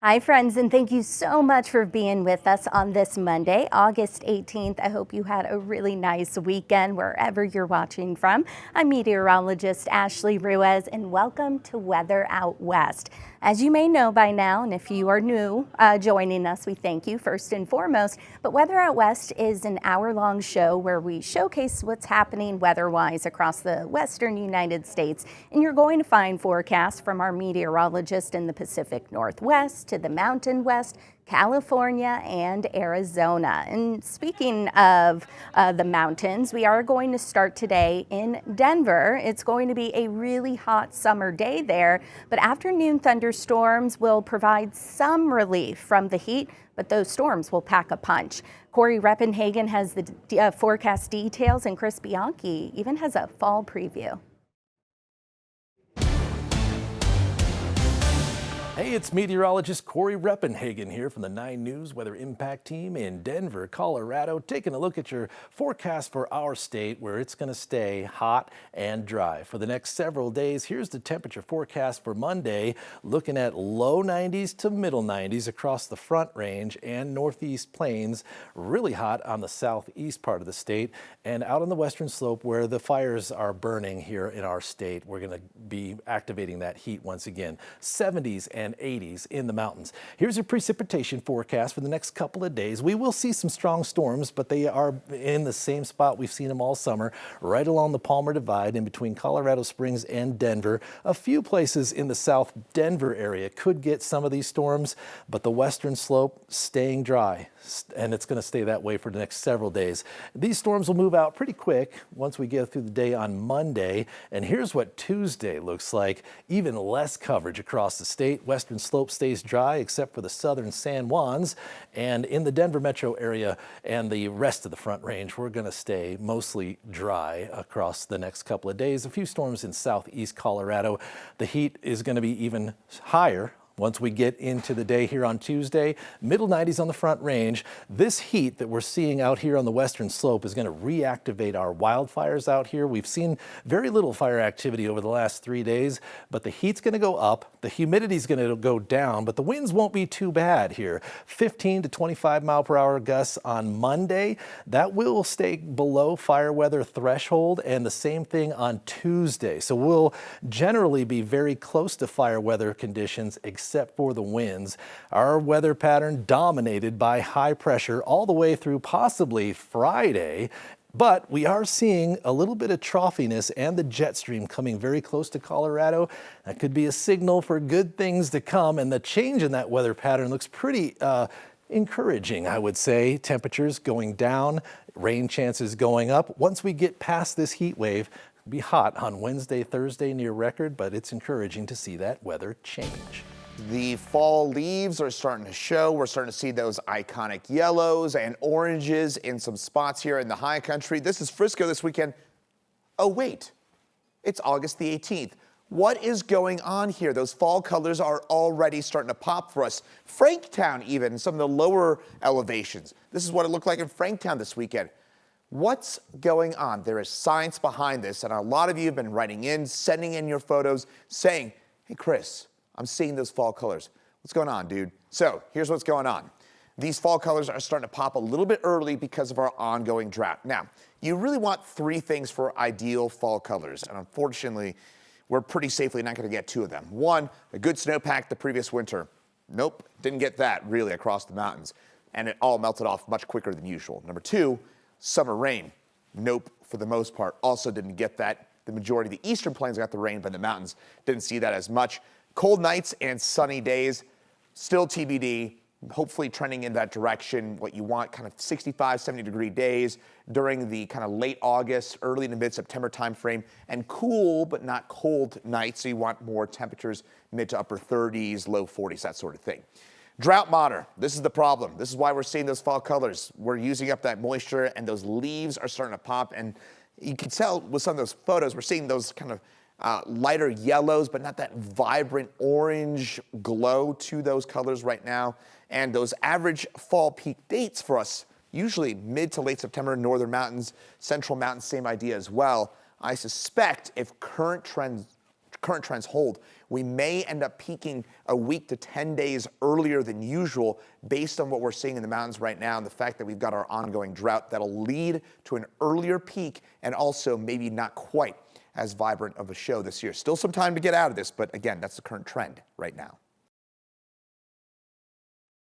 Hi, friends, and thank you so much for being with us on this Monday, August 18th. I hope you had a really nice weekend wherever you're watching from. I'm meteorologist Ashley Ruiz, and welcome to Weather Out West. As you may know by now, and if you are new joining us, we thank you first and foremost. But Weather Out West is an hour-long show where we showcase what's happening weather-wise across the western United States. And you're going to find forecasts from our meteorologist in the Pacific Northwest to the Mountain West, California, and Arizona. And speaking of the mountains, we are going to start today in Denver. It's going to be a really hot summer day there, but afternoon thunderstorms will provide some relief from the heat, but those storms will pack a punch. Corey Reppenhagen has the forecast details, and Chris Bianchi even has a fall preview. Hey, it's meteorologist Corey Reppenhagen here from the 9 News Weather Impact Team in Denver, Colorado, taking a look at your forecast for our state, where it's going to stay hot and dry for the next several days. Here's the temperature forecast for Monday, looking at low 90s to middle 90s across the Front Range and Northeast Plains. Really hot on the southeast part of the state, and out on the western slope where the fires are burning here in our state. We're going to be activating that heat once again. 70s and 80s in the mountains. Here's your precipitation forecast for the next couple of days. We will see some strong storms, but they are in the same spot we've seen them all summer, right along the Palmer Divide in between Colorado Springs and Denver. A few places in the South Denver area could get some of these storms, but the western slope staying dry, and it's going to stay that way for the next several days. These storms will move out pretty quick once we get through the day on Monday, and here's what Tuesday looks like. Even less coverage across the state. Western slope stays dry except for the southern San Juans, and in the Denver metro area and the rest of the Front Range, we're going to stay mostly dry across the next couple of days. A few storms in southeast Colorado. The heat is going to be even higher once we get into the day here on Tuesday. Middle 90s on the Front Range. This heat that we're seeing out here on the western slope is going to reactivate our wildfires out here. We've seen very little fire activity over the last 3 days, but the heat's going to go up. The humidity is going to go down, but the winds won't be too bad here. 15 to 25 mile per hour gusts on Monday. That will stay below fire weather threshold, and the same thing on Tuesday. So we'll generally be very close to fire weather conditions, except for the winds. Our weather pattern dominated by high pressure all the way through possibly Friday. But we are seeing a little bit of troughiness and the jet stream coming very close to Colorado. That could be a signal for good things to come, and the change in that weather pattern looks pretty encouraging, I would say. Temperatures going down, rain chances going up. Once we get past this heat wave, it'll be hot on Wednesday, Thursday, near record, but it's encouraging to see that weather change. The fall leaves are starting to show. We're starting to see those iconic yellows and oranges in some spots here in the high country. This is Frisco this weekend. Oh, wait, it's August the 18th. What is going on here? Those fall colors are already starting to pop for us. Franktown even, some of the lower elevations. This is what it looked like in Franktown this weekend. What's going on? There is science behind this, and a lot of you have been writing in, sending in your photos, saying, hey, Chris, I'm seeing those fall colors. What's going on, dude? So here's what's going on. These fall colors are starting to pop a little bit early because of our ongoing drought. Now, you really want 3 things for ideal fall colors, and unfortunately, we're pretty safely not going to get 2 of them. 1, a good snowpack the previous winter. Nope, didn't get that really across the mountains, and it all melted off much quicker than usual. Number 2, summer rain. Nope, for the most part, also didn't get that. The majority of the eastern plains got the rain, but the mountains didn't see that as much. Cold nights and sunny days, still TBD, hopefully trending in that direction. What you want, kind of 65, 70-degree days during the kind of late August, early to mid-September timeframe, and cool but not cold nights, so you want more temperatures, mid to upper 30s, low 40s, that sort of thing. Drought monitor, this is the problem. This is why we're seeing those fall colors. We're using up that moisture, and those leaves are starting to pop, and you can tell with some of those photos, we're seeing those kind of lighter yellows, but not that vibrant orange glow to those colors right now. And those average fall peak dates for us, usually mid to late September, northern mountains, central mountains, same idea as well. I suspect if current current trends hold, we may end up peaking a week to 10 days earlier than usual based on what we're seeing in the mountains right now and the fact that we've got our ongoing drought that'll lead to an earlier peak and also maybe not quite as vibrant of a show this year. Still some time to get out of this, but again, that's the current trend right now.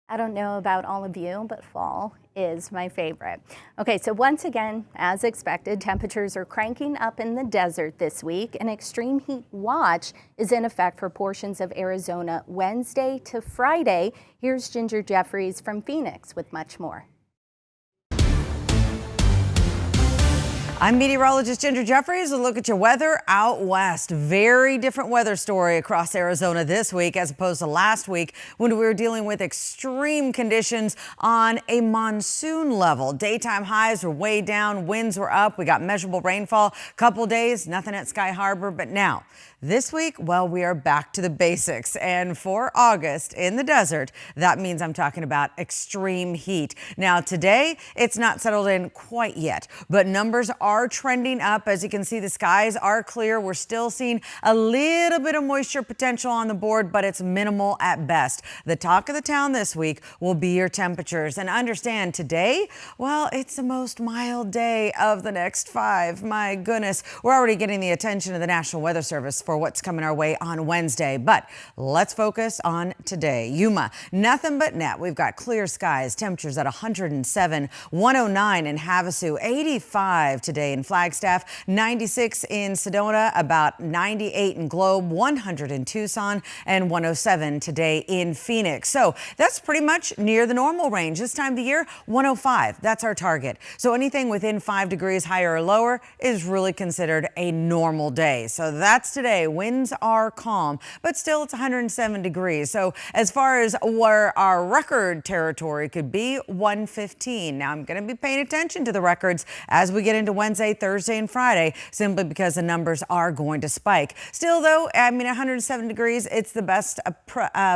I don't know about all of you, but fall is my favorite. Okay, so once again, as expected, temperatures are cranking up in the desert this week. An extreme heat watch is in effect for portions of Arizona Wednesday to Friday. Here's Ginger Jeffries from Phoenix with much more. I'm meteorologist Ginger Jeffries. A look at your weather out west. Very different weather story across Arizona this week as opposed to last week when we were dealing with extreme conditions on a monsoon level. Daytime highs were way down, winds were up. We got measurable rainfall. Couple days, nothing at Sky Harbor, but now this week, well, we are back to the basics. And for August in the desert, that means I'm talking about extreme heat. Now today, it's not settled in quite yet, but numbers are trending up. As you can see, the skies are clear. We're still seeing a little bit of moisture potential on the board, but it's minimal at best. The talk of the town this week will be your temperatures. And understand today, well, it's the most mild day of the next 5. My goodness, we're already getting the attention of the National Weather Service for what's coming our way on Wednesday. But let's focus on today. Yuma, nothing but net. We've got clear skies, temperatures at 107, 109 in Havasu, 85 today in Flagstaff, 96 in Sedona, about 98 in Globe, 100 in Tucson, and 107 today in Phoenix. So that's pretty much near the normal range. This time of the year, 105. That's our target. So anything within 5 degrees higher or lower is really considered a normal day. So that's today. Winds are calm, but still it's 107 degrees. So as far as where our record territory could be, 115. Now I'm going to be paying attention to the records as we get into Wednesday, Thursday, and Friday, simply because the numbers are going to spike. Still though, I mean, 107 degrees, it's the best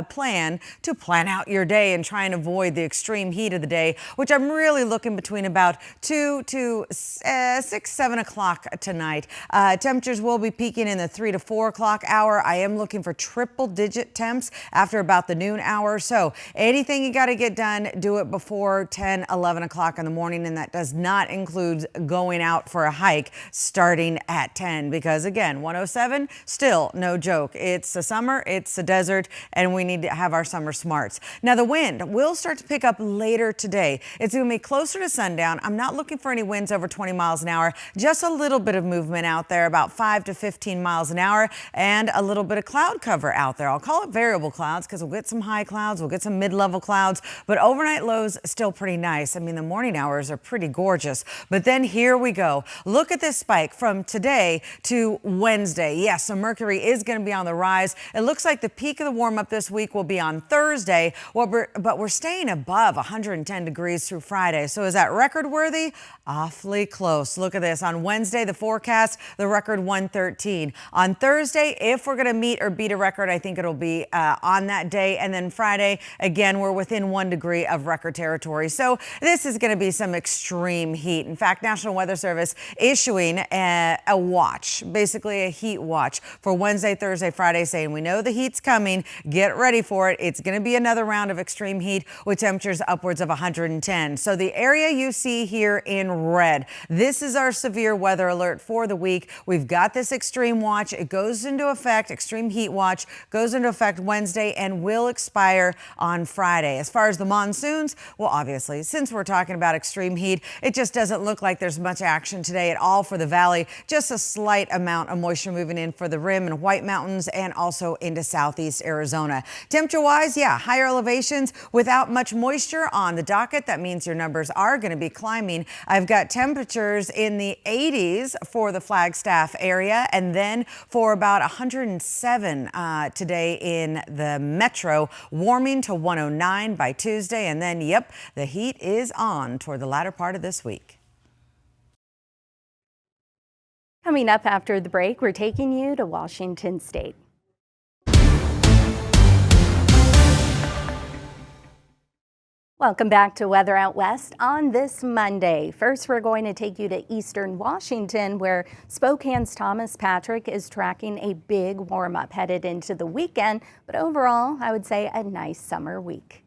plan to plan out your day and try and avoid the extreme heat of the day, which I'm really looking between about 2 to 6, 7 o'clock tonight. Temperatures will be peaking in the 3 to 4 o'clock hour. I am looking for triple-digit temps after about the noon hour. So anything you got to get done, do it before 10, 11 o'clock in the morning. And that does not include going out for a hike starting at 10 because, again, 107, still no joke. It's the summer, it's the desert, and we need to have our summer smarts. Now, the wind will start to pick up later today. It's going to be closer to sundown. I'm not looking for any winds over 20 miles an hour, just a little bit of movement out there, about 5 to 15 miles an hour, and a little bit of cloud cover out there. I'll call it variable clouds because we'll get some high clouds, we'll get some mid-level clouds, but overnight lows still pretty nice. I mean, the morning hours are pretty gorgeous. But then here we go. Look at this spike from today to Wednesday. Yes, so mercury is going to be on the rise. It looks like the peak of the warm-up this week will be on Thursday, but we're staying above 110 degrees through Friday. So is that record worthy? Awfully close. Look at this. On Wednesday, the forecast, the record 113. On Thursday, if we're going to meet or beat a record, I think it'll be on that day. And then Friday, again, we're within 1 degree of record territory. So this is going to be some extreme heat. In fact, National Weather Service issuing a watch, basically a heat watch for Wednesday, Thursday, Friday, saying we know the heat's coming. Get ready for it. It's going to be another round of extreme heat with temperatures upwards of 110. So the area you see here in red, this is our severe weather alert for the week. We've got this extreme watch. It goes into effect, extreme heat watch goes into effect Wednesday and will expire on Friday. As far as the monsoons, well, obviously, since we're talking about extreme heat, it just doesn't look like there's much action today at all for the valley. Just a slight amount of moisture moving in for the Rim and White Mountains and also into southeast Arizona. Temperature-wise, yeah, higher elevations without much moisture on the docket. That means your numbers are going to be climbing. I've got temperatures in the 80s for the Flagstaff area and then for about 107 today in the metro, warming to 109 by Tuesday. And then, yep, the heat is on toward the latter part of this week. Coming up after the break, we're taking you to Washington State. Welcome back to Weather Out West on this Monday. First, we're going to take you to eastern Washington, where Spokane's Thomas Patrick is tracking a big warm-up headed into the weekend. But overall, I would say a nice summer week.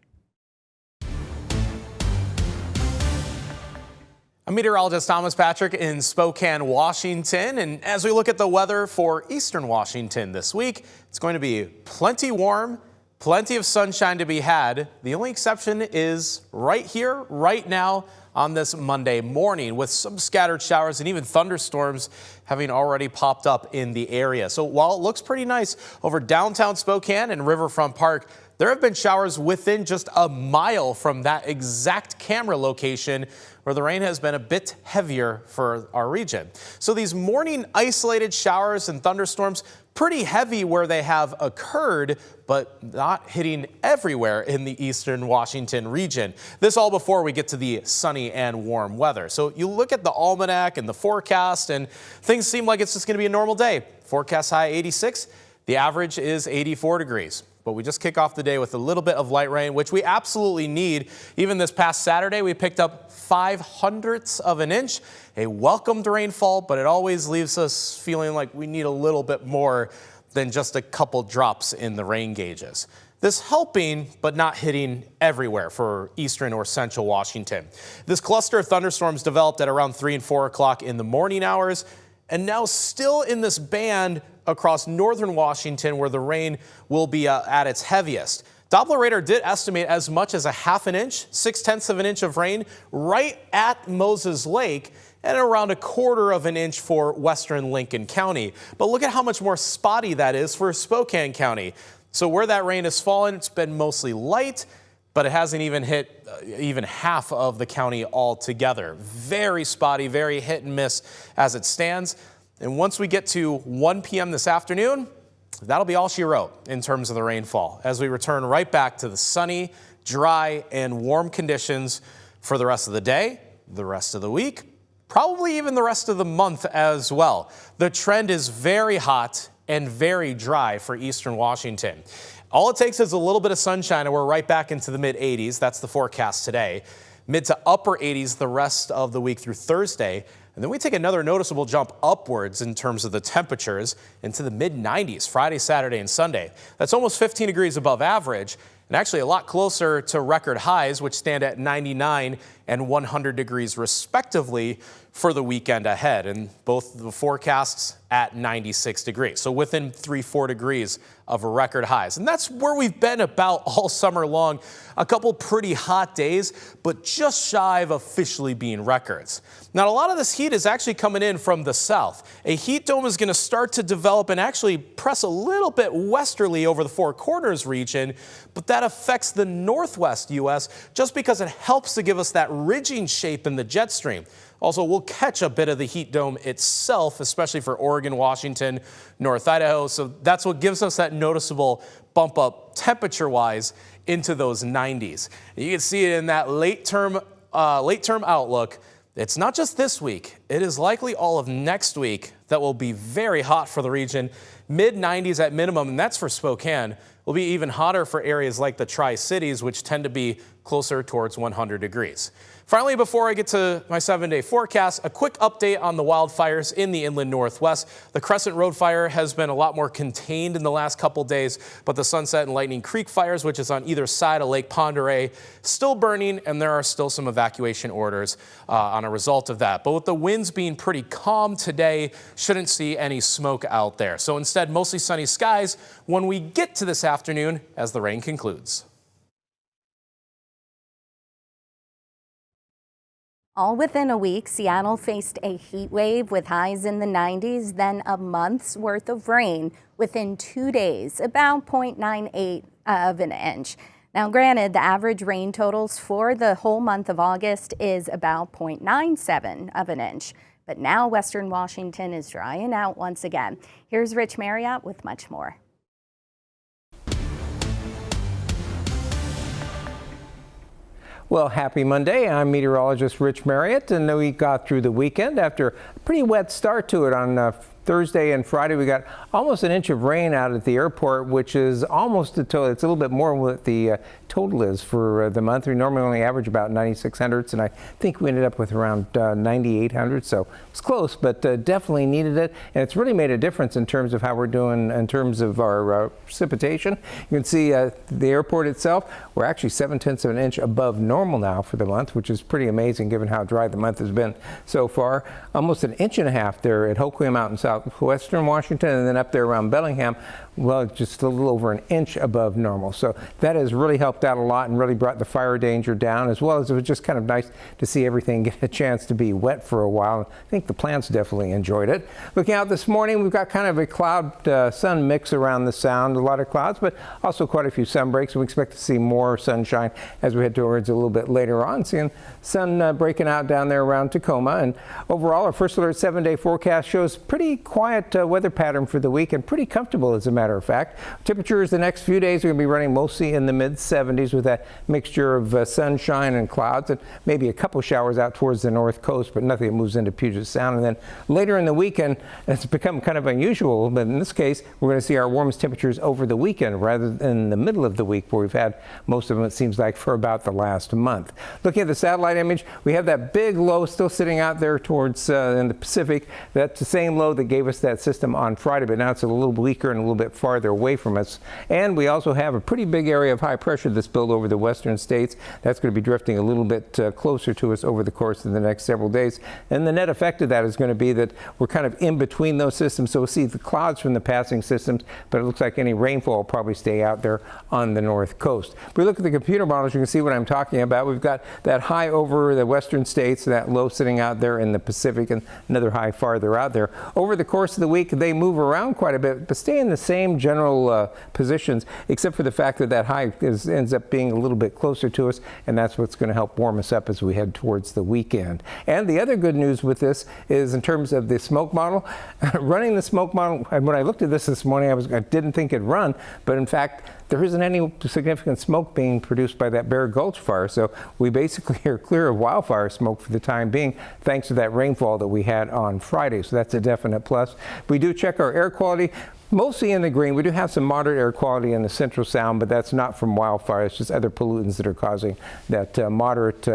I'm meteorologist Thomas Patrick in Spokane, Washington. And as we look at the weather for eastern Washington this week, it's going to be plenty warm. Plenty of sunshine to be had. The only exception is right here, right now on this Monday morning, with some scattered showers and even thunderstorms having already popped up in the area. So while it looks pretty nice over downtown Spokane and Riverfront Park, there have been showers within just a mile from that exact camera location where the rain has been a bit heavier for our region. So these morning isolated showers and thunderstorms, pretty heavy where they have occurred, but not hitting everywhere in the eastern Washington region. This all before we get to the sunny and warm weather. So you look at the almanac and the forecast, and things seem like it's just going to be a normal day. Forecast high 86, the average is 84 degrees. But we just kick off the day with a little bit of light rain, which we absolutely need. Even this past Saturday, we picked up 0.05 of an inch, a welcomed rainfall, but it always leaves us feeling like we need a little bit more than just a couple drops in the rain gauges. This helping, but not hitting everywhere for eastern or central Washington. This cluster of thunderstorms developed at around 3 and 4 o'clock in the morning hours, and now still in this band across northern Washington where the rain will be at its heaviest. Doppler radar did estimate as much as a half an inch, 0.6 of an inch of rain right at Moses Lake, and around a quarter of an inch for western Lincoln County. But look at how much more spotty that is for Spokane County. So where that rain has fallen, it's been mostly light, but it hasn't even hit even half of the county altogether. Very spotty, very hit and miss as it stands. And once we get to 1 p.m. this afternoon, that'll be all she wrote in terms of the rainfall, as we return right back to the sunny, dry, and warm conditions for the rest of the day, the rest of the week, probably even the rest of the month as well. The trend is very hot and very dry for eastern Washington. All it takes is a little bit of sunshine and we're right back into the mid 80s. That's the forecast today. Mid to upper 80s the rest of the week through Thursday. And then we take another noticeable jump upwards in terms of the temperatures into the mid 90s Friday, Saturday, and Sunday. That's almost 15 degrees above average and actually a lot closer to record highs, which stand at 99 and 100 degrees respectively for the weekend ahead. And both the forecasts at 96 degrees. So within 3-4 degrees of record highs. And that's where we've been about all summer long. A couple pretty hot days, but just shy of officially being records. Now, a lot of this heat is actually coming in from the south. A heat dome is going to start to develop and actually press a little bit westerly over the Four Corners region, but that affects the northwest U.S. just because it helps to give us that ridging shape in the jet stream. Also, we'll catch a bit of the heat dome itself, especially for Oregon, Washington, North Idaho. So that's what gives us that noticeable bump up temperature-wise into those 90s. You can see it in that late-term outlook. It's not just this week. It is likely all of next week that will be very hot for the region. Mid-90s at minimum, and that's for Spokane. Will be even hotter for areas like the Tri-Cities, which tend to be closer towards 100 degrees. Finally, before I get to my 7-day forecast, a quick update on the wildfires in the inland northwest. The Crescent Road fire has been a lot more contained in the last couple days, but the Sunset and Lightning Creek fires, which is on either side of Lake Pend Oreille, still burning, and there are still some evacuation orders on a result of that. But with the winds being pretty calm today, shouldn't see any smoke out there. So instead, mostly sunny skies when we get to this afternoon as the rain concludes. All within a week, Seattle faced a heat wave with highs in the 90s, then a month's worth of rain within 2 days, about 0.98 of an inch. Now, granted, the average rain totals for the whole month of August is about 0.97 of an inch. But now Western Washington is drying out once again. Here's Rich Marriott with much more. Well, happy Monday. I'm meteorologist Rich Marriott, and we got through the weekend after a pretty wet start to it on Thursday and Friday. We got almost an inch of rain out at the airport, which is almost it's a little bit more with the total is for the month. We normally only average about 96 hundredths, and I think we ended up with around 98 hundredths, so it's close, but definitely needed it. And it's really made a difference in terms of how we're doing in terms of our precipitation. You can see the airport itself, we're actually 7/10 of an inch above normal now for the month, which is pretty amazing given how dry the month has been so far. Almost an inch and a half there at Hoquiam out in southwestern Washington, and then up there around Bellingham, well, just a little over an inch above normal. So that has really helped out a lot and really brought the fire danger down, as well as it was just kind of nice to see everything get a chance to be wet for a while. I think the plants definitely enjoyed it. Looking out this morning, we've got kind of a cloud-sun mix around the sound, a lot of clouds, but also quite a few sun breaks. We expect to see more sunshine as we head towards a little bit later on, seeing sun breaking out down there around Tacoma. And overall, our First Alert 7-day forecast shows pretty quiet weather pattern for the week and pretty comfortable, as a matter of fact. Temperatures the next few days are going to be running mostly in the mid-70s with that mixture of sunshine and clouds, and maybe a couple showers out towards the north coast, but nothing that moves into Puget Sound. And then later in the weekend, it's become kind of unusual, but in this case, we're going to see our warmest temperatures over the weekend rather than the middle of the week, where we've had most of them, it seems like, for about the last month. Looking at the satellite image, we have that big low still sitting out there towards in the Pacific. That's the same low that gave us that system on Friday, but now it's a little weaker and a little bit farther away from us. And we also have a pretty big area of high pressure that's built over the western states. That's going to be drifting a little bit closer to us over the course of the next several days. And the net effect of that is going to be that we're kind of in between those systems. So we'll see the clouds from the passing systems, but it looks like any rainfall will probably stay out there on the north coast. If we look at the computer models, you can see what I'm talking about. We've got that high over the western states, that low sitting out there in the Pacific, and another high farther out there. Over the course of the week, they move around quite a bit, but stay in the same general positions, except for the fact that that high ends up being a little bit closer to us, and that's what's going to help warm us up as we head towards the weekend. And the other good news with this is in terms of the smoke model, running the smoke model, and when I looked at this morning, I didn't think it'd run, but in fact, there isn't any significant smoke being produced by that Bear Gulch fire, so we basically are clear of wildfire smoke for the time being, thanks to that rainfall that we had on Friday, so that's a definite plus. We do check our air quality. Mostly in the green. We do have some moderate air quality in the Central Sound, but that's not from wildfire. It's just other pollutants that are causing that moderate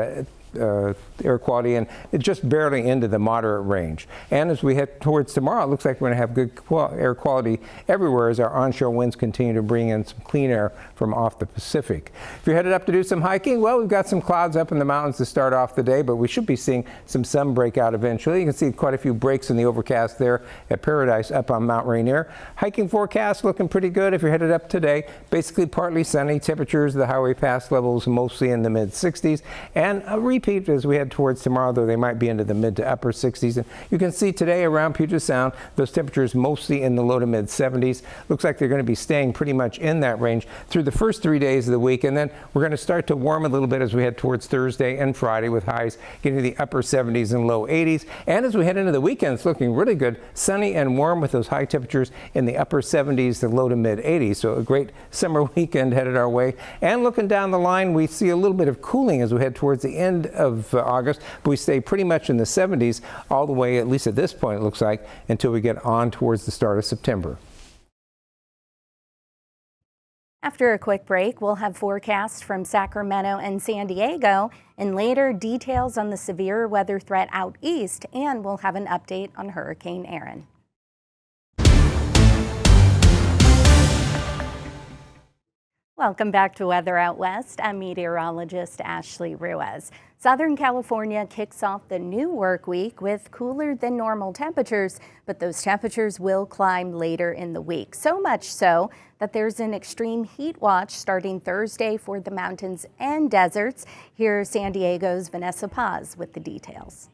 air quality, and it's just barely into the moderate range. And as we head towards tomorrow, it looks like we're going to have good air quality everywhere as our onshore winds continue to bring in some clean air from off the Pacific. If you're headed up to do some hiking, well, we've got some clouds up in the mountains to start off the day, but we should be seeing some sun break out eventually. You can see quite a few breaks in the overcast there at Paradise up on Mount Rainier. Hiking forecast looking pretty good if you're headed up today. Basically partly sunny. Temperatures, the highway pass levels mostly in the mid-60s, and a repeat as we head towards tomorrow, though they might be into the mid to upper 60s. And you can see today around Puget Sound, those temperatures mostly in the low to mid 70s. Looks like they're going to be staying pretty much in that range through the first 3 days of the week. And then we're going to start to warm a little bit as we head towards Thursday and Friday, with highs getting to the upper 70s and low 80s. And as we head into the weekend, it's looking really good, sunny and warm with those high temperatures in the upper 70s to low to mid 80s. So a great summer weekend headed our way. And looking down the line, we see a little bit of cooling as we head towards the end of August, but we stay pretty much in the 70s all the way, at least at this point, it looks like, until we get on towards the start of September. After a quick break, we'll have forecasts from Sacramento and San Diego, and later details on the severe weather threat out east, and we'll have an update on Hurricane Erin. Welcome back to Weather Out West. I'm meteorologist Ashley Ruiz. Southern California kicks off the new work week with cooler than normal temperatures, but those temperatures will climb later in the week. So much so that there's an extreme heat watch starting Thursday for the mountains and deserts. Here's San Diego's Vanessa Paz with the details.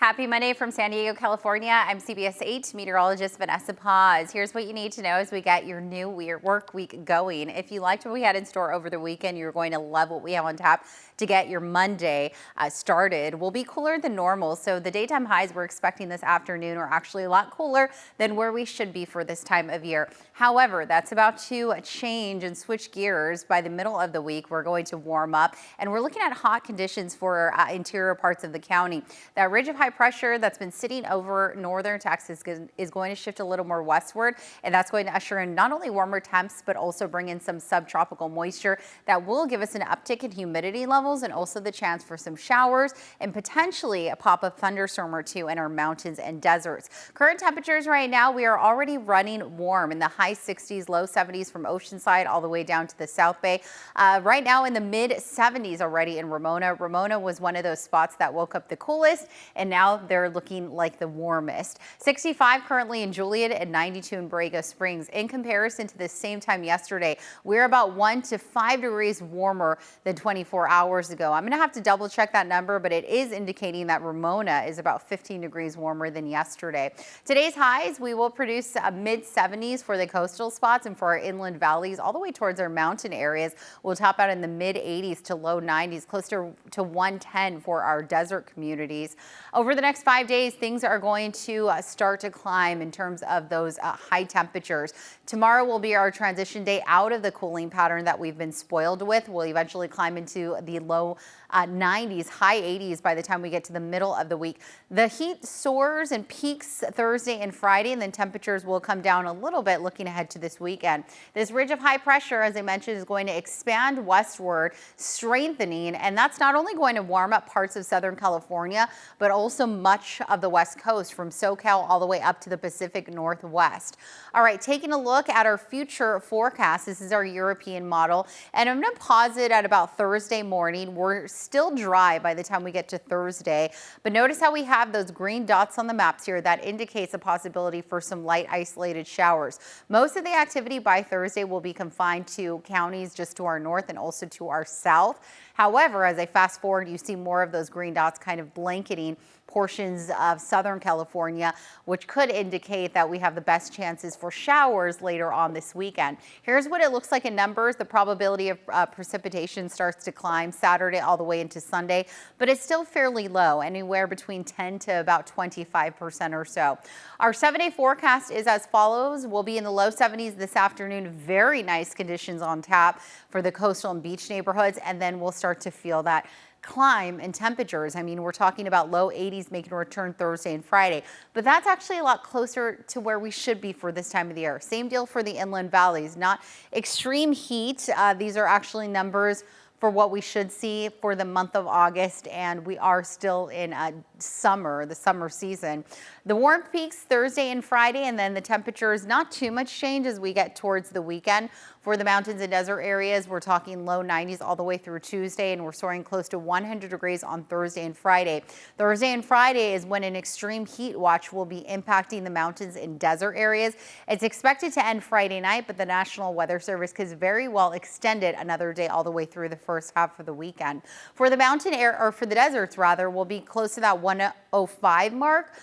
Happy Monday from San Diego, California. I'm CBS 8 meteorologist Vanessa Paz. Here's what you need to know as we get your new work week going. If you liked what we had in store over the weekend, you're going to love what we have on tap to get your Monday started. We'll be cooler than normal, so the daytime highs we're expecting this afternoon are actually a lot cooler than where we should be for this time of year. However, that's about to change and switch gears. By the middle of the week, we're going to warm up, and we're looking at hot conditions for interior parts of the county. That ridge of high high pressure that's been sitting over northern Texas is going to shift a little more westward, and that's going to usher in not only warmer temps, but also bring in some subtropical moisture that will give us an uptick in humidity levels and also the chance for some showers and potentially a pop-up thunderstorm or two in our mountains and deserts. Current temperatures right now, we are already running warm in the high 60s, low 70s from Oceanside all the way down to the South Bay. Right now in the mid 70s already in Ramona. Ramona was one of those spots that woke up the coolest, and now they're looking like the warmest. 65 currently in Juliet and 92 in Borrego Springs. In comparison to the same time yesterday, we're about 1 to 5 degrees warmer than 24 hours ago. I'm going to have to double check that number, but it is indicating that Ramona is about 15 degrees warmer than yesterday. Today's highs, we will produce mid 70s for the coastal spots, and for our inland valleys all the way towards our mountain areas, we'll top out in the mid 80s to low 90s, closer to 110 for our desert communities. Over the next 5 days, things are going to start to climb in terms of those high temperatures. Tomorrow will be our transition day out of the cooling pattern that we've been spoiled with. We'll eventually climb into the low 90s, high 80s by the time we get to the middle of the week. The heat soars and peaks Thursday and Friday, and then temperatures will come down a little bit looking ahead to this weekend. This ridge of high pressure, as I mentioned, is going to expand westward, strengthening, and that's not only going to warm up parts of Southern California, but also much of the West Coast from SoCal all the way up to the Pacific Northwest. All right, taking a look at our future forecast. This is our European model, and I'm going to pause it at about Thursday morning. We're still dry by the time we get to Thursday, but notice how we have those green dots on the maps here. That indicates a possibility for some light isolated showers. Most of the activity by Thursday will be confined to counties just to our north and also to our south. However, as I fast forward, you see more of those green dots kind of blanketing portions of Southern California, which could indicate that we have the best chances for showers later on this weekend. Here's what it looks like in numbers. The probability of precipitation starts to climb Saturday all the way into Sunday, but it's still fairly low, anywhere between 10 to about 25% or so. Our 7-day forecast is as follows. We'll be in the low 70s this afternoon. Very nice conditions on tap for the coastal and beach neighborhoods, and then we'll start to feel that climb in temperatures. I mean, we're talking about low 80s making a return Thursday and Friday, but that's actually a lot closer to where we should be for this time of the year. Same deal for the inland valleys, not extreme heat. These are actually numbers for what we should see for the month of August, and we are still in summer, the summer season. The warmth peaks Thursday and Friday, and then the temperatures, not too much change as we get towards the weekend. For the mountains and desert areas, we're talking low 90s all the way through Tuesday, and we're soaring close to 100 degrees on Thursday and Friday. Thursday and Friday is when an extreme heat watch will be impacting the mountains and desert areas. It's expected to end Friday night, but the National Weather Service could very well extend it another day all the way through the first half of the weekend. For the mountain air, or for the deserts rather, we'll be close to that 105 mark.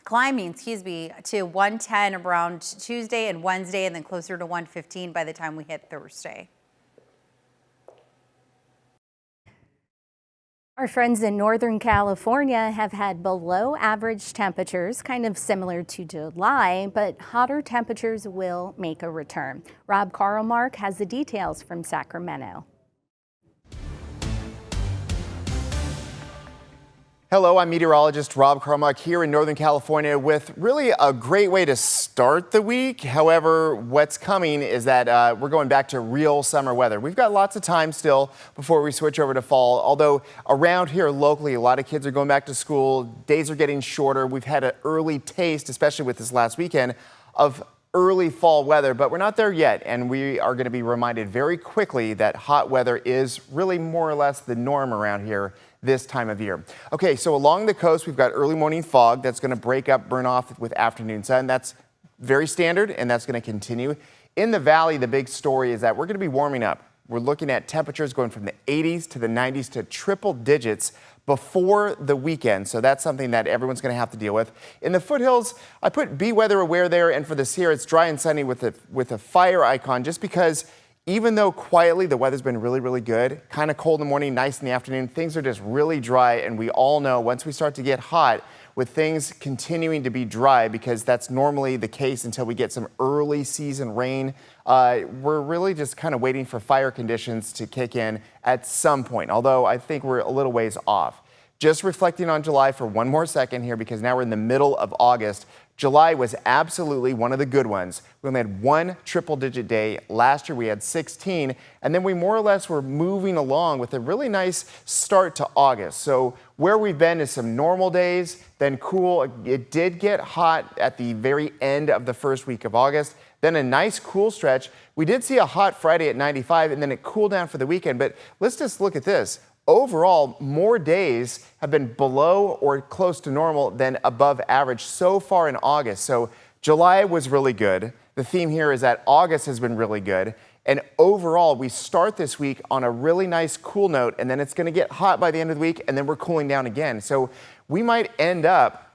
Climbing, to 110 around Tuesday and Wednesday, and then closer to 115 by the time we hit Thursday. Our friends in Northern California have had below average temperatures, kind of similar to July, but hotter temperatures will make a return. Rob Carlmark has the details from Sacramento. Hello, I'm meteorologist Rob Carlmark here in Northern California with really a great way to start the week. However, what's coming is that we're going back to real summer weather. We've got lots of time still before we switch over to fall, although around here locally, a lot of kids are going back to school. Days are getting shorter. We've had an early taste, especially with this last weekend, of early fall weather, but we're not there yet, and we are going to be reminded very quickly that hot weather is really more or less the norm around here this time of year. Okay, so along the coast, we've got early morning fog that's going to break up, burn off with afternoon sun. That's very standard, and that's going to continue. In the valley, the big story is that we're going to be warming up. We're looking at temperatures going from the 80s to the 90s to triple digits before the weekend. So that's something that everyone's going to have to deal with. In the foothills, I put be weather aware there, and for the Sierra, it's dry and sunny with a fire icon, just because even though quietly the weather's been really, really good, kind of cold in the morning, nice in the afternoon, things are just really dry. And we all know once we start to get hot, with things continuing to be dry, because that's normally the case until we get some early season rain, we're really just kind of waiting for fire conditions to kick in at some point, although I think we're a little ways off. Just reflecting on July for one more second here, because now we're in the middle of August. July was absolutely one of the good ones. We only had one triple-digit day. Last year we had 16, and then we more or less were moving along with a really nice start to August. So where we've been is some normal days, then cool. It did get hot at the very end of the first week of August, then a nice cool stretch. We did see a hot Friday at 95, and then it cooled down for the weekend. But let's just look at this. Overall, more days have been below or close to normal than above average so far in August. So July was really good. The theme here is that August has been really good. And overall, we start this week on a really nice cool note, and then it's going to get hot by the end of the week, and then we're cooling down again. So we might end up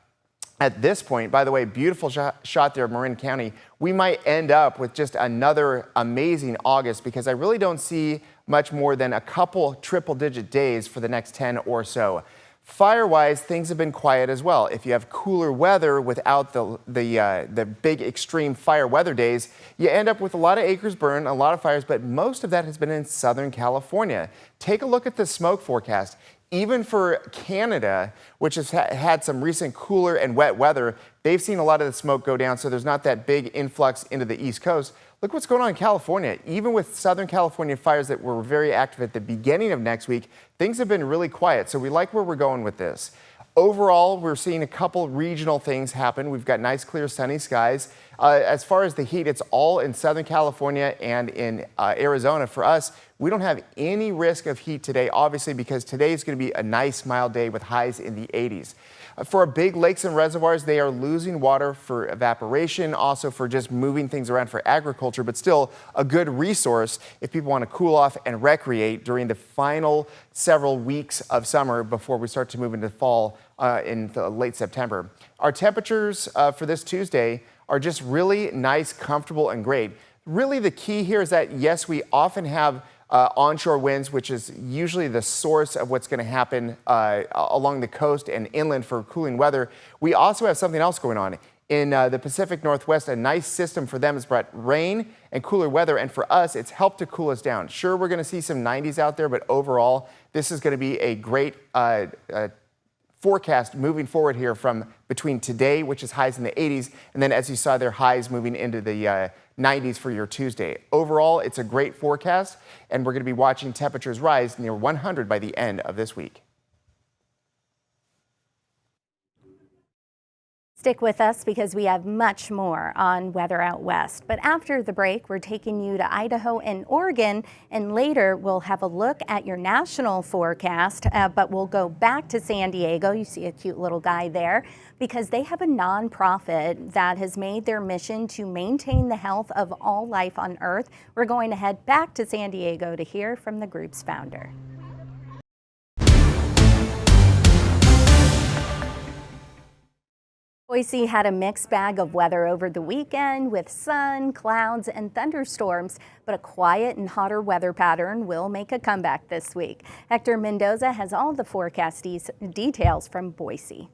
at this point, by the way, beautiful shot there of Marin County, we might end up with just another amazing August, because I really don't see much more than a couple triple-digit days for the next 10 or so. Fire-wise, things have been quiet as well. If you have cooler weather without the big extreme fire weather days, you end up with a lot of acres burned, a lot of fires, but most of that has been in Southern California. Take a look at the smoke forecast. Even for Canada, which has had some recent cooler and wet weather, they've seen a lot of the smoke go down, so there's not that big influx into the East Coast. Look what's going on in California. Even with Southern California fires that were very active at the beginning of next week, things have been really quiet, so we like where we're going with this. Overall, we're seeing a couple regional things happen. We've got nice, clear, sunny skies. As far as the heat, it's all in Southern California and in Arizona. For us, we don't have any risk of heat today, obviously, because today is going to be a nice, mild day with highs in the 80s. For our big lakes and reservoirs, they are losing water for evaporation, also for just moving things around for agriculture, but still a good resource if people want to cool off and recreate during the final several weeks of summer before we start to move into fall in late September. Our temperatures for this Tuesday are just really nice, comfortable, and great. Really, the key here is that, yes, we often have onshore winds, which is usually the source of what's going to happen along the coast and inland for cooling weather. We also have something else going on. In the Pacific Northwest, a nice system for them has brought rain and cooler weather, and for us, it's helped to cool us down. Sure, we're going to see some 90s out there, but overall, this is going to be a great forecast moving forward here from between today, which is highs in the 80s, and then as you saw there, highs moving into the 90s for your Tuesday. Overall, it's a great forecast, and we're going to be watching temperatures rise near 100 by the end of this week. Stick with us because we have much more on weather out west. But after the break, we're taking you to Idaho and Oregon, and later we'll have a look at your national forecast, but we'll go back to San Diego. You see a cute little guy there because they have a nonprofit that has made their mission to maintain the health of all life on Earth. We're going to head back to San Diego to hear from the group's founder. Boise had a mixed bag of weather over the weekend with sun, clouds, and thunderstorms, but a quiet and hotter weather pattern will make a comeback this week. Hector Mendoza has all the forecast details from Boise.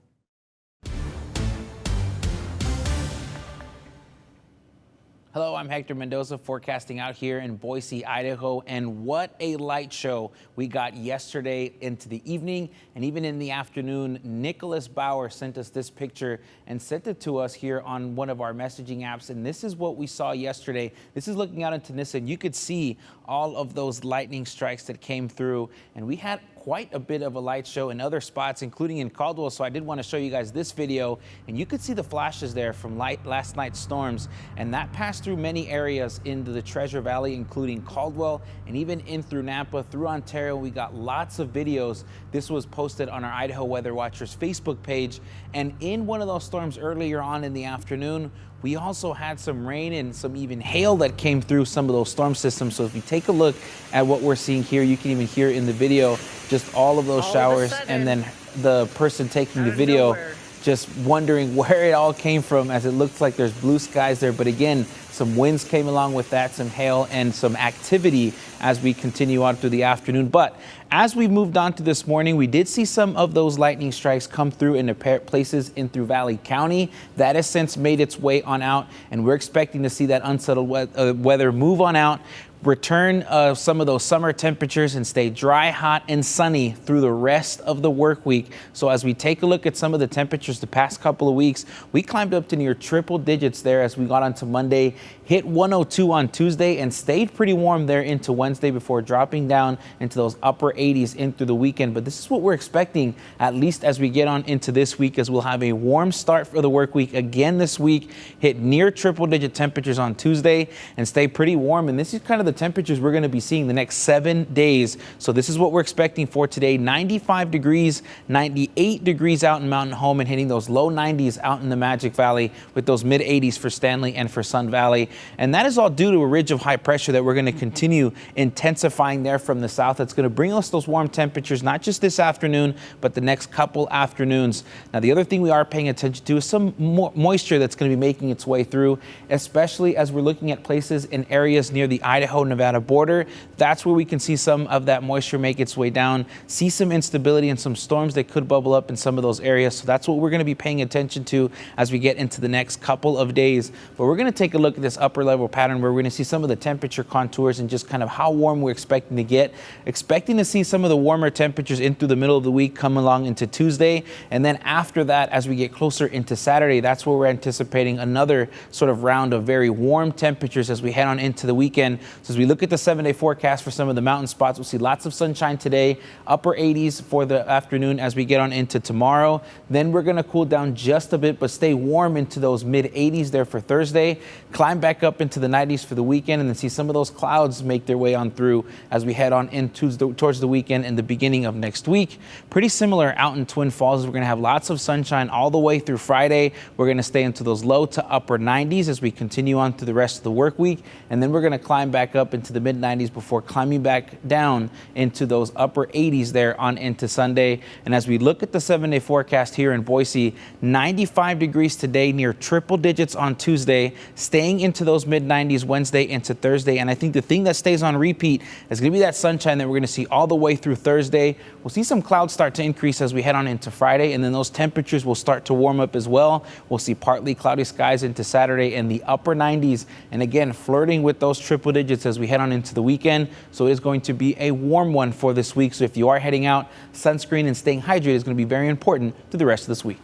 Hello, I'm Hector Mendoza forecasting out here in Boise, Idaho, and what a light show we got yesterday into the evening and even in the afternoon. Nicholas Bauer sent us this picture and sent it to us here on one of our messaging apps, and this is what we saw yesterday. This is looking out into Nissa. You could see all of those lightning strikes that came through, and we had quite a bit of a light show in other spots, including in Caldwell. So I did want to show you guys this video, and you could see the flashes there from last night's storms, and that passed through many areas into the Treasure Valley, including Caldwell, and even in through Nampa, through Ontario. We got lots of videos. This was posted on our Idaho Weather Watchers Facebook page, and in one of those storms earlier on in the afternoon, we also had some rain and some even hail that came through some of those storm systems. So if you take a look at what we're seeing here, you can even hear in the video just all of those showers, and then the person taking the video just wondering where it all came from, as it looks like there's blue skies there. But again, some winds came along with that, some hail and some activity as we continue on through the afternoon. But as we moved on to this morning, we did see some of those lightning strikes come through in places in through Valley County. That has since made its way on out, and we're expecting to see that unsettled weather move on out. return of some of those summer temperatures and stay dry, hot, and sunny through the rest of the work week. So as we take a look at some of the temperatures the past couple of weeks, we climbed up to near triple digits there as we got onto Monday, hit 102 on Tuesday, and stayed pretty warm there into Wednesday before dropping down into those upper 80s in through the weekend. But this is what we're expecting, at least as we get on into this week, as we'll have a warm start for the work week again this week, hit near triple digit temperatures on Tuesday, and stay pretty warm. And this is kind of the temperatures we're going to be seeing the next 7 days. So this is what we're expecting for today: 95 degrees, 98 degrees out in Mountain Home, and hitting those low 90s out in the Magic Valley, with those mid 80s for Stanley and for Sun Valley. And that is all due to a ridge of high pressure that we're going to continue intensifying there from the south. That's going to bring us those warm temperatures, not just this afternoon, but the next couple afternoons. Now, the other thing we are paying attention to is some moisture that's going to be making its way through, especially as we're looking at places in areas near the Idaho-Nevada border. That's where we can see some of that moisture make its way down, see some instability and some storms that could bubble up in some of those areas. So that's what we're going to be paying attention to as we get into the next couple of days. But we're going to take a look at this upper level pattern where we're going to see some of the temperature contours and just kind of how warm we're expecting to get. Expecting to see some of the warmer temperatures in through the middle of the week come along into Tuesday. And then after that, as we get closer into Saturday, that's where we're anticipating another sort of round of very warm temperatures as we head on into the weekend. So as we look at the 7-day forecast for some of the mountain spots, we'll see lots of sunshine today, upper 80s for the afternoon as we get on into tomorrow. Then we're going to cool down just a bit, but stay warm into those mid 80s there for Thursday, climb back up into the 90s for the weekend, and then see some of those clouds make their way on through as we head on into towards the weekend and the beginning of next week. Pretty similar out in Twin Falls. We're going to have lots of sunshine all the way through Friday. We're going to stay into those low to upper 90s as we continue on through the rest of the work week, and then we're going to climb back up into the mid 90s before climbing back down into those upper 80s there on into Sunday. And as we look at the 7-day forecast here in Boise, 95 degrees today, near triple digits on Tuesday, staying into those mid 90s Wednesday into Thursday. And I think the thing that stays on repeat is going to be that sunshine that we're going to see all the way through Thursday. We'll see some clouds start to increase as we head on into Friday, and then those temperatures will start to warm up as well. We'll see partly cloudy skies into Saturday in the upper 90s, and again flirting with those triple digits as we head on into the weekend. So it is going to be a warm one for this week. So if you are heading out, sunscreen and staying hydrated is going to be very important through the rest of this week.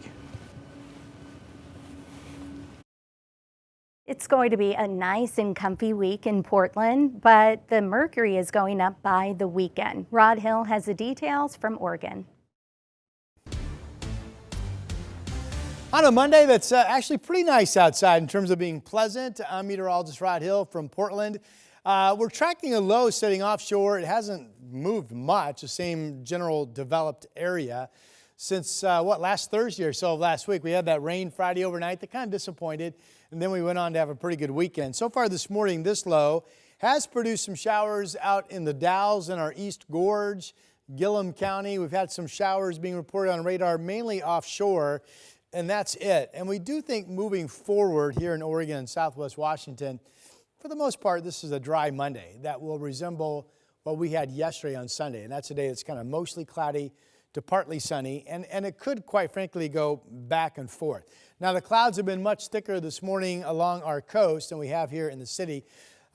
It's going to be a nice and comfy week in Portland, but the mercury is going up by the weekend. Rod Hill has the details from Oregon. On a Monday that's actually pretty nice outside in terms of being pleasant. I'm meteorologist Rod Hill from Portland. We're tracking a low setting offshore. It hasn't moved much, the same general developed area since last Thursday or so of last week. We had that rain Friday overnight that kind of disappointed, and then we went on to have a pretty good weekend. So far this morning, this low has produced some showers out in the Dalles and our East Gorge, Gillum County. We've had some showers being reported on radar, mainly offshore, and that's it. And we do think moving forward here in Oregon and Southwest Washington, for the most part, this is a dry Monday that will resemble what we had yesterday on Sunday. And that's a day that's kind of mostly cloudy to partly sunny, and it could, quite frankly, go back and forth. Now, the clouds have been much thicker this morning along our coast than we have here in the city.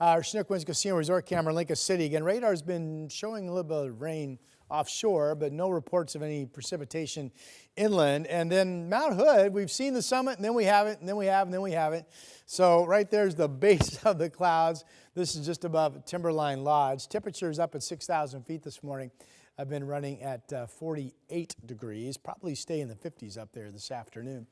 Our Chinook Winds Casino Resort camera in Lincoln City. Again, radar's been showing a little bit of rain offshore, but no reports of any precipitation inland. And then Mount Hood, we've seen the summit, and then we haven't, and then we have, and then we haven't. So right there's the base of the clouds. This is just above Timberline Lodge. Temperatures up at 6,000 feet this morning. I've been running at 48 degrees, probably stay in the 50s up there this afternoon.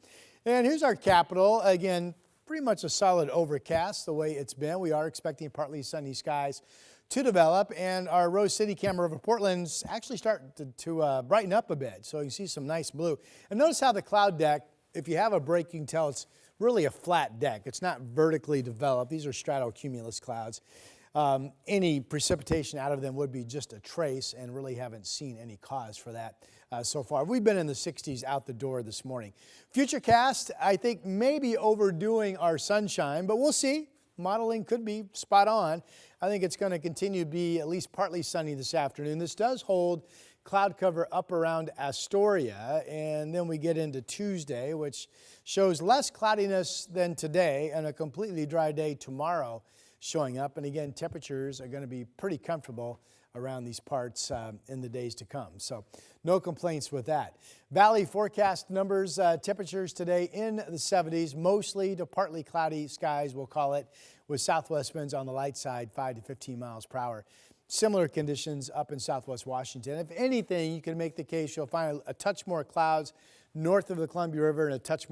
And here's our capital. Again, pretty much a solid overcast the way it's been. We are expecting partly sunny skies to develop, and our Rose City camera over Portland's actually starting to brighten up a bit. So you can see some nice blue. And notice how the cloud deck, if you have a break, you can tell it's really a flat deck. It's not vertically developed. These are stratocumulus clouds. Any precipitation out of them would be just a trace, and really haven't seen any cause for that so far. We've been in the 60s out the door this morning. Futurecast, I think, maybe overdoing our sunshine, but we'll see. Modeling could be spot on. I think it's going to continue to be at least partly sunny this afternoon. This does hold cloud cover up around Astoria, and then we get into Tuesday, which shows less cloudiness than today, and a completely dry day tomorrow. showing up. And again, temperatures are going to be pretty comfortable around these parts in the days to come. So no complaints with that. Valley forecast numbers, temperatures today in the 70s, mostly to partly cloudy skies, we'll call it, with southwest winds on the light side, 5 to 15 miles per hour. Similar conditions up in southwest Washington. If anything, you can make the case you'll find a touch more clouds north of the Columbia River and a touch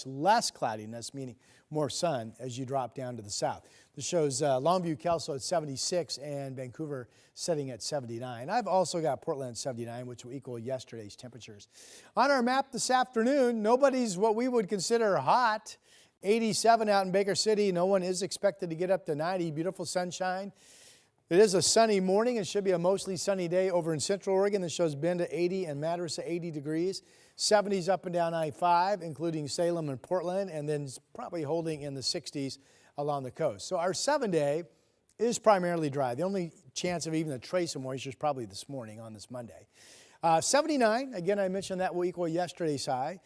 less cloudiness, meaning more sun as you drop down to the south. This shows Longview, Kelso at 76 and Vancouver setting at 79. I've also got Portland at 79, which will equal yesterday's temperatures. On our map this afternoon, nobody's what we would consider hot. 87 out in Baker City. No one is expected to get up to 90. Beautiful sunshine. It is a sunny morning. It should be a mostly sunny day over in Central Oregon. This shows Bend at 80 and Madras at 80 degrees. 70s up and down I-5, including Salem and Portland, and then probably holding in the 60s along the coast. So our 7-day is primarily dry. The only chance of even a trace of moisture is probably this morning on this Monday. 79, again, I mentioned that will equal yesterday's high.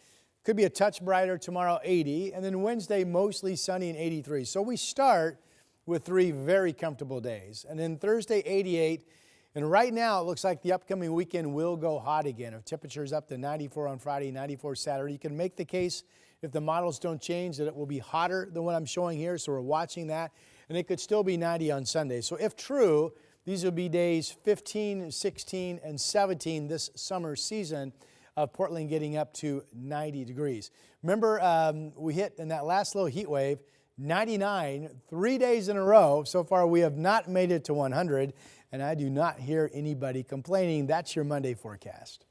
Could be a touch brighter tomorrow, 80, and then Wednesday mostly sunny and 83. So we start with 3 very comfortable days. And then Thursday, 88. And right now, it looks like the upcoming weekend will go hot again. If temperatures up to 94 on Friday, 94 Saturday, you can make the case, if the models don't change, that it will be hotter than what I'm showing here. So we're watching that. And it could still be 90 on Sunday. So if true, these will be days 15, 16, and 17 this summer season of Portland getting up to 90 degrees. Remember, we hit in that last low heat wave 99 3 days in a row. So far, we have not made it to 100, and I do not hear anybody complaining. That's your Monday forecast.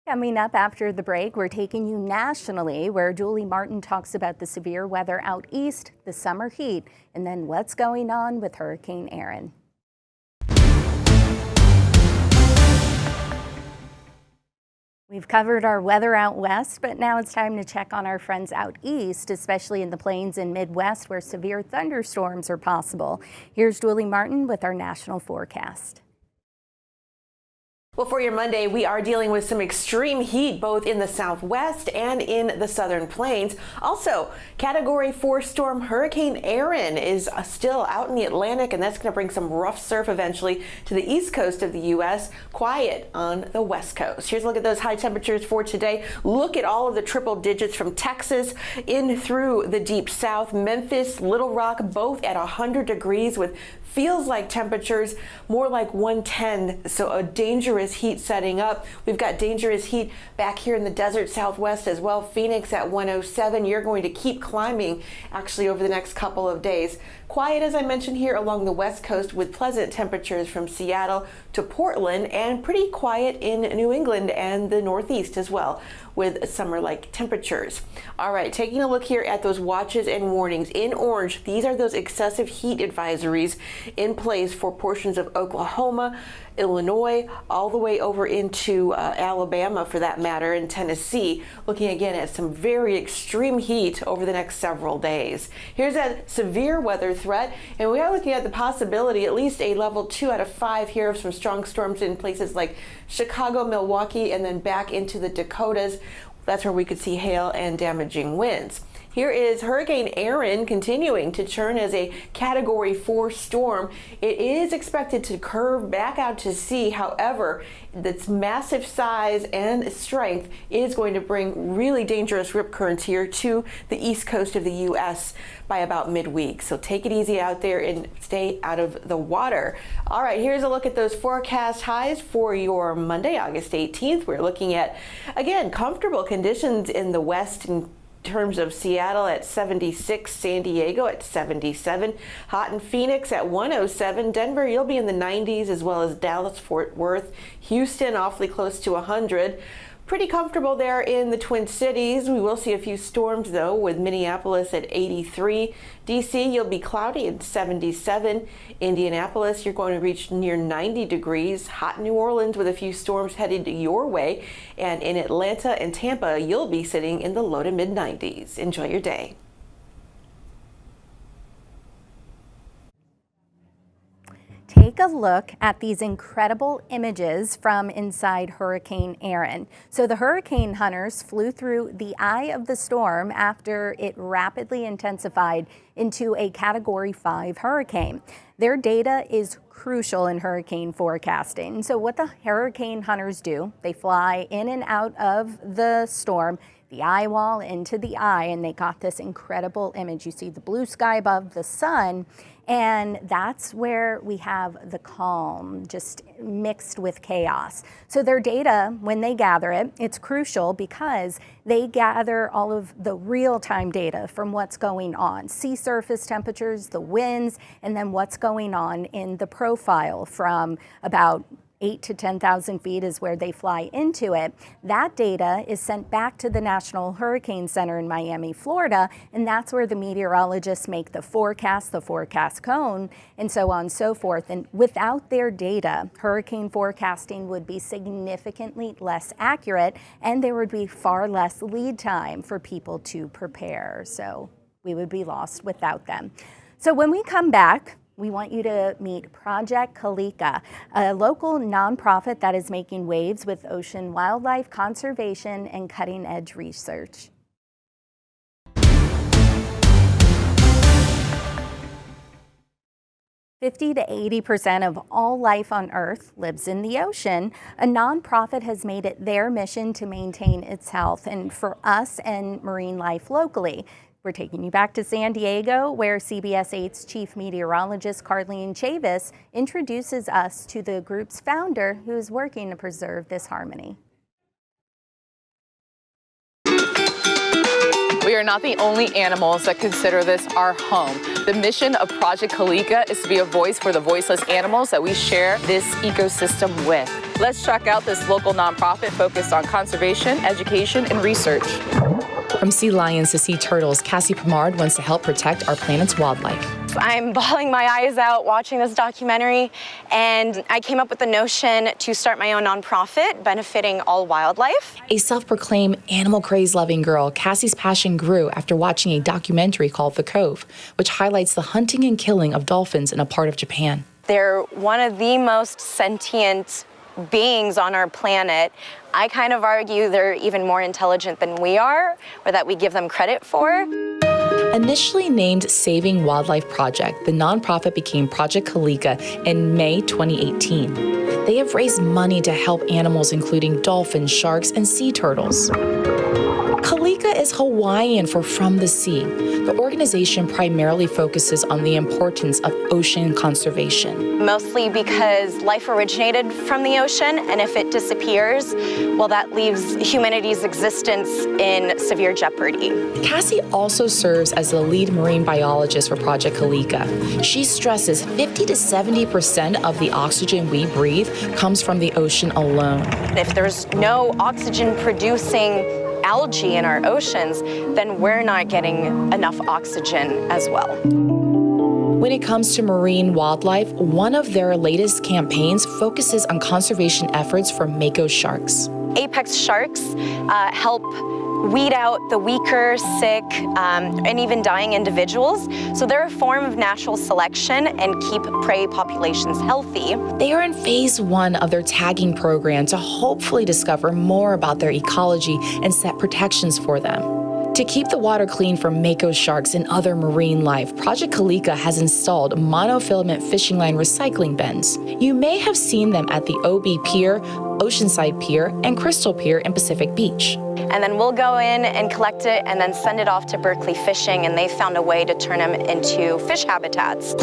Coming up after the break, we're taking you nationally, where Julie Martin talks about the severe weather out east, the summer heat, and then what's going on with Hurricane Erin. We've covered our weather out west, but now it's time to check on our friends out east, especially in the plains and Midwest where severe thunderstorms are possible. Here's Julie Martin with our national forecast. Well, for your Monday, we are dealing with some extreme heat both in the southwest and in the southern plains. Also, Category 4 storm Hurricane Erin is still out in the Atlantic, and that's going to bring some rough surf eventually to the east coast of the U.S., quiet on the west coast. Here's a look at those high temperatures for today. Look at all of the triple digits from Texas in through the deep south. Memphis, Little Rock, both at 100 degrees with feels like temperatures more like 110, so a dangerous heat setting up. We've got dangerous heat back here in the desert southwest as well. Phoenix at 107. You're going to keep climbing actually over the next couple of days. Quiet, as I mentioned, here along the west coast with pleasant temperatures from Seattle to Portland, and pretty quiet in New England and the Northeast as well with summer-like temperatures. All right, taking a look here at those watches and warnings. In orange, these are those excessive heat advisories in place for portions of Oklahoma, Illinois, all the way over into Alabama for that matter, and Tennessee, looking again at some very extreme heat over the next several days. Here's that severe weather threat, and we are looking at the possibility at least a level 2 out of 5 here of some strong storms in places like Chicago, Milwaukee, and then back into the Dakotas. That's where we could see hail and damaging winds. Here is Hurricane Erin continuing to churn as a Category 4 storm. It is expected to curve back out to sea. However, its massive size and strength is going to bring really dangerous rip currents here to the east coast of the U.S. by about midweek. So take it easy out there and stay out of the water. All right, here's a look at those forecast highs for your Monday, August 18th. We're looking at, again, comfortable conditions in the west and terms of Seattle at 76, San Diego at 77, hot in Phoenix at 107, Denver, you'll be in the 90s, as well as Dallas, Fort Worth, Houston, awfully close to 100. Pretty comfortable there in the Twin Cities. We will see a few storms though, with Minneapolis at 83. DC, you'll be cloudy at 77. Indianapolis, you're going to reach near 90 degrees. Hot New Orleans with a few storms headed your way. And in Atlanta and Tampa, you'll be sitting in the low to mid 90s. Enjoy your day. Take a look at these incredible images from inside Hurricane Erin. So the hurricane hunters flew through the eye of the storm after it rapidly intensified into a Category 5 hurricane. Their data is crucial in hurricane forecasting. So what the hurricane hunters do, they fly in and out of the storm, the eye wall into the eye, and they got this incredible image. You see the blue sky above the sun, and that's where we have the calm just mixed with chaos. So their data, when they gather it, it's crucial because they gather all of the real-time data from what's going on, sea surface temperatures, the winds, and then what's going on in the profile from about 8 to 10,000 feet is where they fly into it. That data is sent back to the National Hurricane Center in Miami, Florida, and that's where the meteorologists make the forecast cone, and so on and so forth. And without their data, hurricane forecasting would be significantly less accurate, and there would be far less lead time for people to prepare. So we would be lost without them. So when we come back, we want you to meet Project Kalika, a local nonprofit that is making waves with ocean wildlife conservation and cutting-edge research. "50 to 80% of all life on Earth lives in the ocean. A nonprofit has made it their mission to maintain its health, and for us and marine life locally. We're taking you back to San Diego, where CBS 8's chief meteorologist Carlene Chavis introduces us to the group's founder, who is working to preserve this harmony. We are not the only animals that consider this our home. The mission of Project Kalika is to be a voice for the voiceless animals that we share this ecosystem with. Let's check out this local nonprofit focused on conservation, education, and research. From sea lions to sea turtles, Cassie Pomard wants to help protect our planet's wildlife. I'm bawling my eyes out watching this documentary, and I came up with the notion to start my own nonprofit benefiting all wildlife. A self-proclaimed animal craze-loving girl, Cassie's passion grew after watching a documentary called The Cove, which highlights the hunting and killing of dolphins in a part of Japan. They're one of the most sentient beings on our planet. I kind of argue they're even more intelligent than we are, or that we give them credit for. Initially named Saving Wildlife Project, the nonprofit became Project Kalika in May 2018. They have raised money to help animals including dolphins, sharks, and sea turtles. Kalika is Hawaiian for from the sea. The organization primarily focuses on the importance of ocean conservation. Mostly because life originated from the ocean, and if it disappears, well, that leaves humanity's existence in severe jeopardy. Cassie also serves as the lead marine biologist for Project Kalika. She stresses 50 to 70% of the oxygen we breathe comes from the ocean alone. If there's no oxygen-producing algae in our oceans, then we're not getting enough oxygen as well. When it comes to marine wildlife, one of their latest campaigns focuses on conservation efforts for mako sharks. Apex sharks help weed out the weaker, sick, and even dying individuals. So they're a form of natural selection and keep prey populations healthy. They are in phase 1 of their tagging program to hopefully discover more about their ecology and set protections for them. To keep the water clean from mako sharks and other marine life, Project Kalika has installed monofilament fishing line recycling bins. You may have seen them at the OB Pier, Oceanside Pier, and Crystal Pier in Pacific Beach. And then we'll go in and collect it and then send it off to Berkeley Fishing, and they found a way to turn them into fish habitats.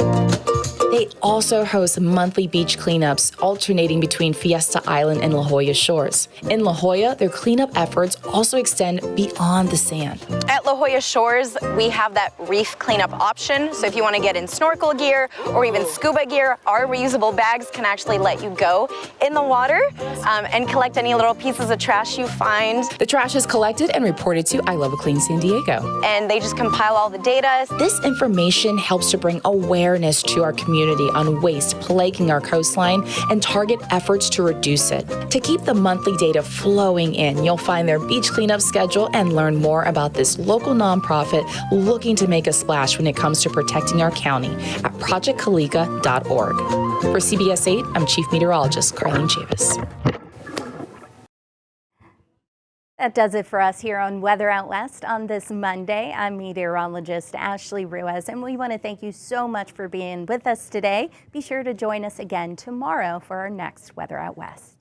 They also host monthly beach cleanups, alternating between Fiesta Island and La Jolla Shores. In La Jolla, their cleanup efforts also extend beyond the sand. At La Jolla Shores, we have that reef cleanup option. So if you want to get in snorkel gear or even scuba gear, our reusable bags can actually let you go in the water and collect any little pieces of trash you find. The trash is collected and reported to I Love a Clean San Diego. And they just compile all the data. This information helps to bring awareness to our community community on waste plaguing our coastline and target efforts to reduce it. To keep the monthly data flowing in, you'll find their beach cleanup schedule and learn more about this local nonprofit looking to make a splash when it comes to protecting our county at projectcaliga.org. For CBS 8, I'm Chief Meteorologist Carlene Chavis. That does it for us here on Weather Out West on this Monday. I'm meteorologist Ashley Ruiz, and we want to thank you so much for being with us today. Be sure to join us again tomorrow for our next Weather Out West.